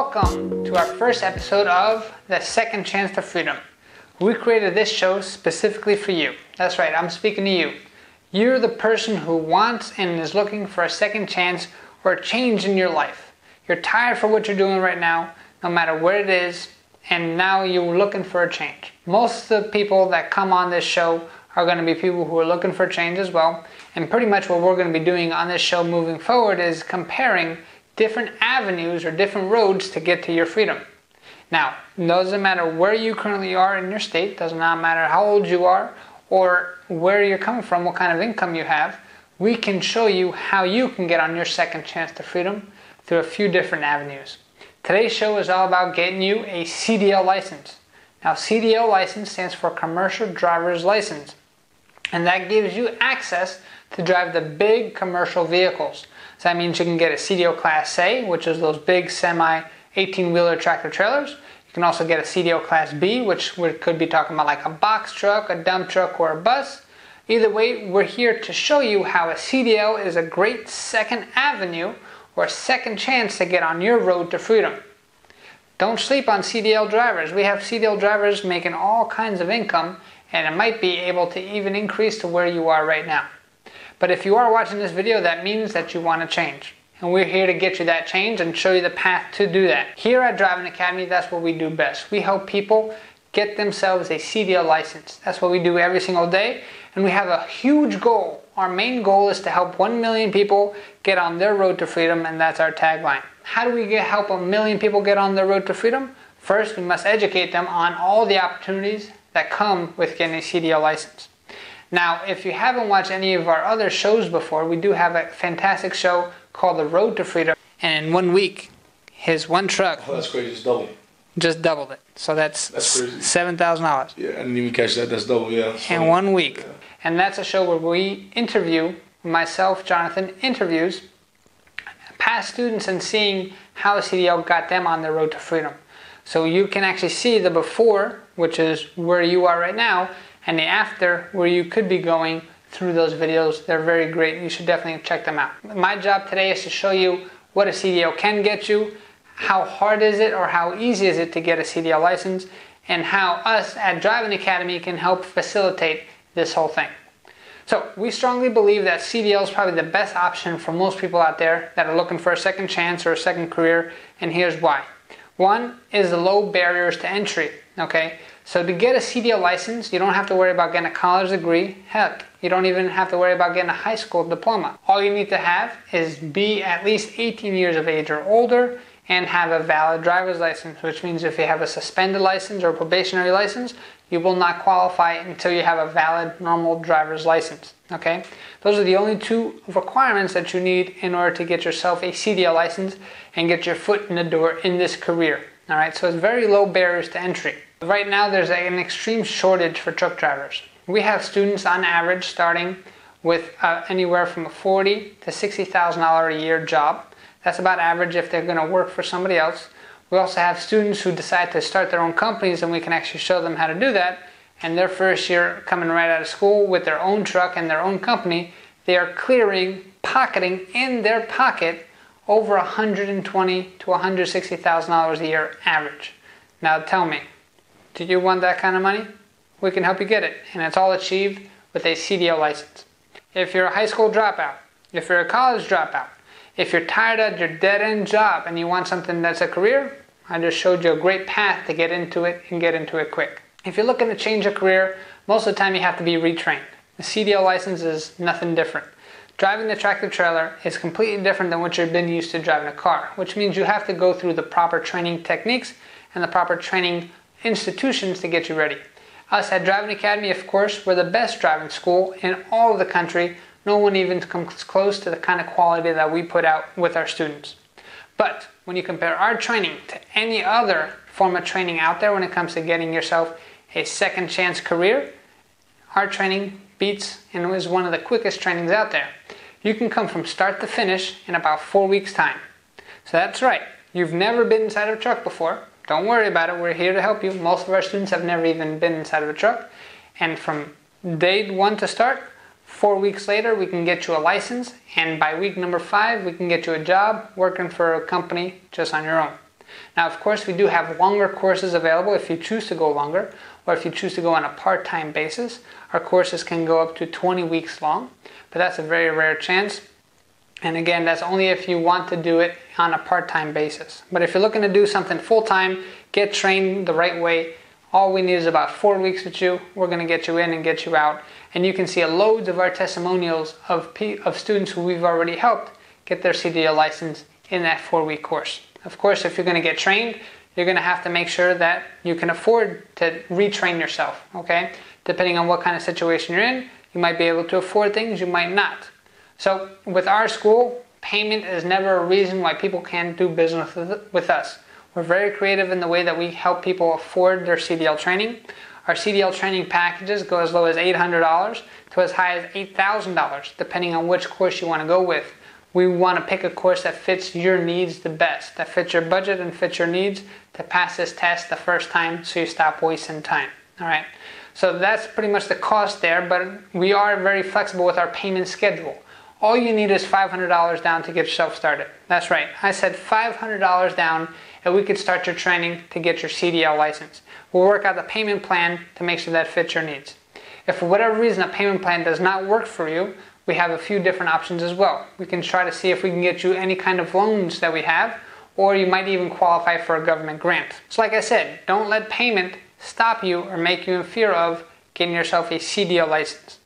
Welcome to our first episode of The Second Chance to Freedom. We created this show specifically for you. That's right, I'm speaking to you. You're the person who wants and is looking for a second chance or a change in your life. You're tired for what you're doing right now, no matter what it is, and now you're looking for a change. Most of the people that come on this show are going to be people who are looking for change as well. And pretty much what we're going to be doing on this show moving forward is comparing different avenues or different roads to get to your freedom. Now, it doesn't matter where you currently are in your state, does not matter how old you are or where you're coming from, what kind of income you have, we can show you how you can get on your second chance to freedom through a few different avenues. Today's show is all about getting you a CDL license. Now, CDL license stands for Commercial Driver's License, and that gives you access to drive the big commercial vehicles. So that means you can get a CDL Class A, which is those big semi 18-wheeler tractor trailers. You can also get a CDL Class B, which we could be talking about like a box truck, a dump truck, or a bus. Either way, we're here to show you how a CDL is a great second avenue or a second chance to get on your road to freedom. Don't sleep on CDL drivers. We have CDL drivers making all kinds of income, and it might be able to even increase to where you are right now. But if you are watching this video, that means that you want to change. And we're here to get you that change and show you the path to do that. Here at Driving Academy, that's what we do best. We help people get themselves a CDL license. That's what we do every single day. And we have a huge goal. Our main goal is to help 1 million people get on their road to freedom, and that's our tagline. How do we help 1 million people get on their road to freedom? First, we must educate them on all the opportunities that come with getting a CDL license. Now, if you haven't watched any of our other shows before, we do have a fantastic show called The Road to Freedom. And in 1 week, his one truck... Oh, that's crazy. Just doubled it. So that's crazy. $7,000. Yeah, I didn't even catch that. That's double, yeah. In 1 week. Yeah. And that's a show where we interview, myself, Jonathan, interviews past students and seeing how a CDL got them on their road to freedom. So you can actually see the before, which is where you are right now, and the after, where you could be going through those videos. They're very great. You should definitely check them out. My job today is to show you what a CDL can get you, how hard is it or how easy is it to get a CDL license, and how us at Driving Academy can help facilitate this whole thing. So we strongly believe that CDL is probably the best option for most people out there that are looking for a second chance or a second career, and here's why. One is the low barriers to entry, okay? So to get a CDL license, you don't have to worry about getting a college degree. Heck, you don't even have to worry about getting a high school diploma. All you need to have is be at least 18 years of age or older and have a valid driver's license, which means if you have a suspended license or a probationary license, you will not qualify until you have a valid normal driver's license, okay? Those are the only two requirements that you need in order to get yourself a CDL license and get your foot in the door in this career, all right? So it's very low barriers to entry. Right now, there's an extreme shortage for truck drivers. We have students on average starting with anywhere from a $40,000 to $60,000 a year job. That's about average if they're going to work for somebody else. We also have students who decide to start their own companies, and we can actually show them how to do that. And their first year coming right out of school with their own truck and their own company, they are pocketing in their pocket over $120,000 to $160,000 a year average. Now tell me, do you want that kind of money? We can help you get it, and it's all achieved with a CDL license. If you're a high school dropout, if you're a college dropout, if you're tired of your dead-end job and you want something that's a career, I just showed you a great path to get into it and get into it quick. If you're looking to change a career, most of the time you have to be retrained. The CDL license is nothing different. Driving the tractor trailer is completely different than what you've been used to driving a car, which means you have to go through the proper training techniques and the proper training institutions to get you ready. Us at Driving Academy, of course, we're the best driving school in all of the country. No one even comes close to the kind of quality that we put out with our students. But when you compare our training to any other form of training out there when it comes to getting yourself a second chance career, our training beats and is one of the quickest trainings out there. You can come from start to finish in about 4 weeks' time. So that's right, you've never been inside of a truck before. Don't worry about it, we're here to help you. Most of our students have never even been inside of a truck. And from day one to start, 4 weeks later, we can get you a license. And by week number 5, we can get you a job working for a company just on your own. Now, of course, we do have longer courses available if you choose to go longer, or if you choose to go on a part-time basis. Our courses can go up to 20 weeks long, but that's a very rare chance. And again, that's only if you want to do it on a part-time basis. But if you're looking to do something full-time, get trained the right way, all we need is about 4 weeks with you. We're going to get you in and get you out. And you can see loads of our testimonials of students who we've already helped get their CDL license in that 4-week course. Of course, if you're going to get trained, you're going to have to make sure that you can afford to retrain yourself, okay? Depending on what kind of situation you're in, you might be able to afford things, you might not. So with our school, payment is never a reason why people can't do business with us. We're very creative in the way that we help people afford their CDL training. Our CDL training packages go as low as $800 to as high as $8,000, depending on which course you want to go with. We want to pick a course that fits your needs the best, that fits your budget and fits your needs to pass this test the first time so you stop wasting time. All right. So that's pretty much the cost there, but we are very flexible with our payment schedule. All you need is $500 down to get yourself started. That's right. I said $500 down and we could start your training to get your CDL license. We'll work out the payment plan to make sure that fits your needs. If for whatever reason a payment plan does not work for you, we have a few different options as well. We can try to see if we can get you any kind of loans that we have, or you might even qualify for a government grant. So like I said, don't let payment stop you or make you in fear of getting yourself a CDL license.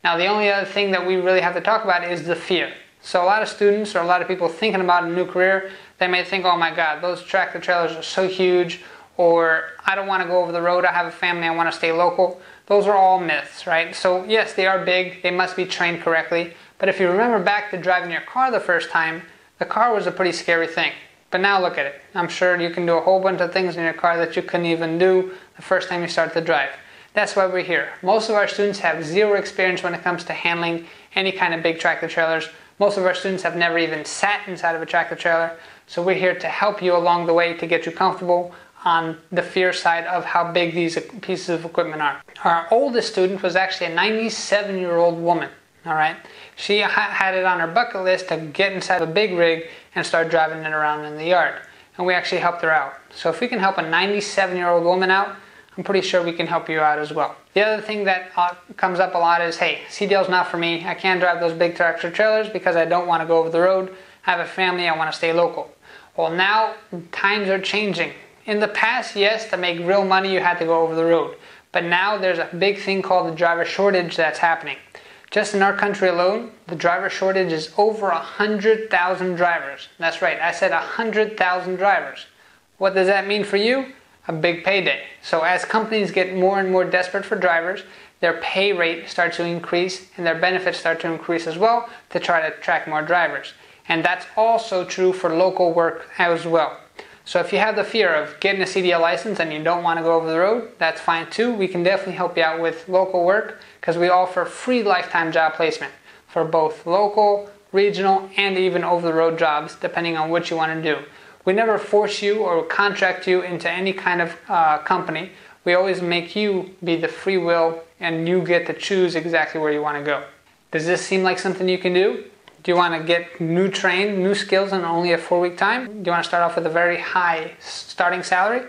Now, the only other thing that we really have to talk about is the fear. So a lot of students or a lot of people thinking about a new career, they may think, oh my God, those tractor trailers are so huge, or I don't want to go over the road, I have a family, I want to stay local. Those are all myths, right? So yes, they are big, they must be trained correctly, but if you remember back to driving your car the first time, the car was a pretty scary thing. But now look at it. I'm sure you can do a whole bunch of things in your car that you couldn't even do the first time you started to drive. That's why we're here. Most of our students have zero experience when it comes to handling any kind of big tractor trailers. Most of our students have never even sat inside of a tractor trailer. So we're here to help you along the way to get you comfortable on the fear side of how big these pieces of equipment are. Our oldest student was actually a 97-year-old woman. All right, she had it on her bucket list to get inside a big rig and start driving it around in the yard. And we actually helped her out. So if we can help a 97-year-old woman out, I'm pretty sure we can help you out as well. The other thing that comes up a lot is, hey, CDL's not for me. I can't drive those big tractor trailers because I don't want to go over the road. I have a family, I want to stay local. Well, now times are changing. In the past, yes, to make real money you had to go over the road. But now there's a big thing called the driver shortage that's happening. Just in our country alone, the driver shortage is over 100,000 drivers. That's right, I said 100,000 drivers. What does that mean for you? A big payday. So as companies get more and more desperate for drivers, their pay rate starts to increase and their benefits start to increase as well to try to attract more drivers. And that's also true for local work as well. So if you have the fear of getting a CDL license and you don't want to go over the road, that's fine too. We can definitely help you out with local work because we offer free lifetime job placement for both local, regional, and even over-the-road jobs, depending on what you want to do. We never force you or contract you into any kind of company. We always make you be the free will and you get to choose exactly where you want to go. Does this seem like something you can do? Do you want to get new skills in only a 4-week time? Do you want to start off with a very high starting salary?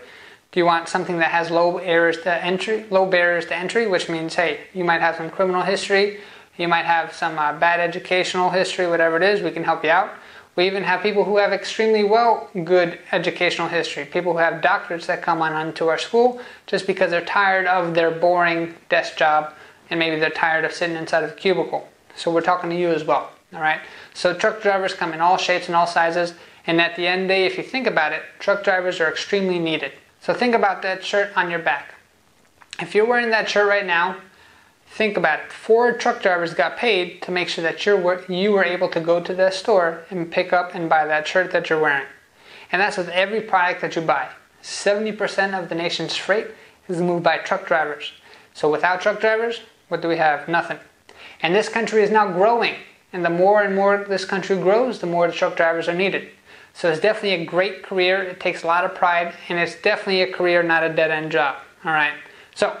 Do you want something that has low barriers to entry, which means, hey, you might have some criminal history, you might have some bad educational history, whatever it is, we can help you out. We even have people who have extremely good educational history, people who have doctorates that come onto our school just because they're tired of their boring desk job and maybe they're tired of sitting inside of a cubicle. So we're talking to you as well. All right. So truck drivers come in all shapes and all sizes, and at the end of the day, if you think about it, truck drivers are extremely needed. So think about that shirt on your back. If you're wearing that shirt right now, think about it. 4 truck drivers got paid to make sure that you were able to go to the store and pick up and buy that shirt that you're wearing. And that's with every product that you buy. 70% of the nation's freight is moved by truck drivers. So without truck drivers, what do we have? Nothing. And this country is now growing. And the more and more this country grows, the more the truck drivers are needed. So it's definitely a great career. It takes a lot of pride, and it's definitely a career, not a dead-end job. All right. So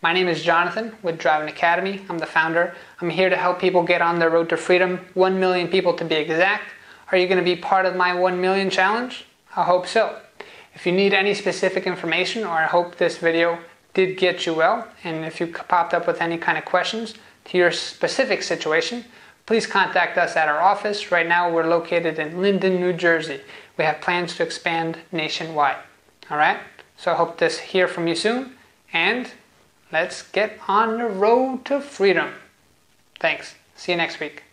my name is Jonathan with Driving Academy. I'm the founder. I'm here to help people get on their road to freedom. 1 million people to be exact. Are you going to be part of my 1 million challenge? I hope so. If you need any specific information, or I hope this video did get you well, and if you popped up with any kind of questions to your specific situation, please contact us at our office. Right now we're located in Linden, New Jersey. We have plans to expand nationwide. Alright? So I hope to hear from you soon, and let's get on the road to freedom. Thanks. See you next week.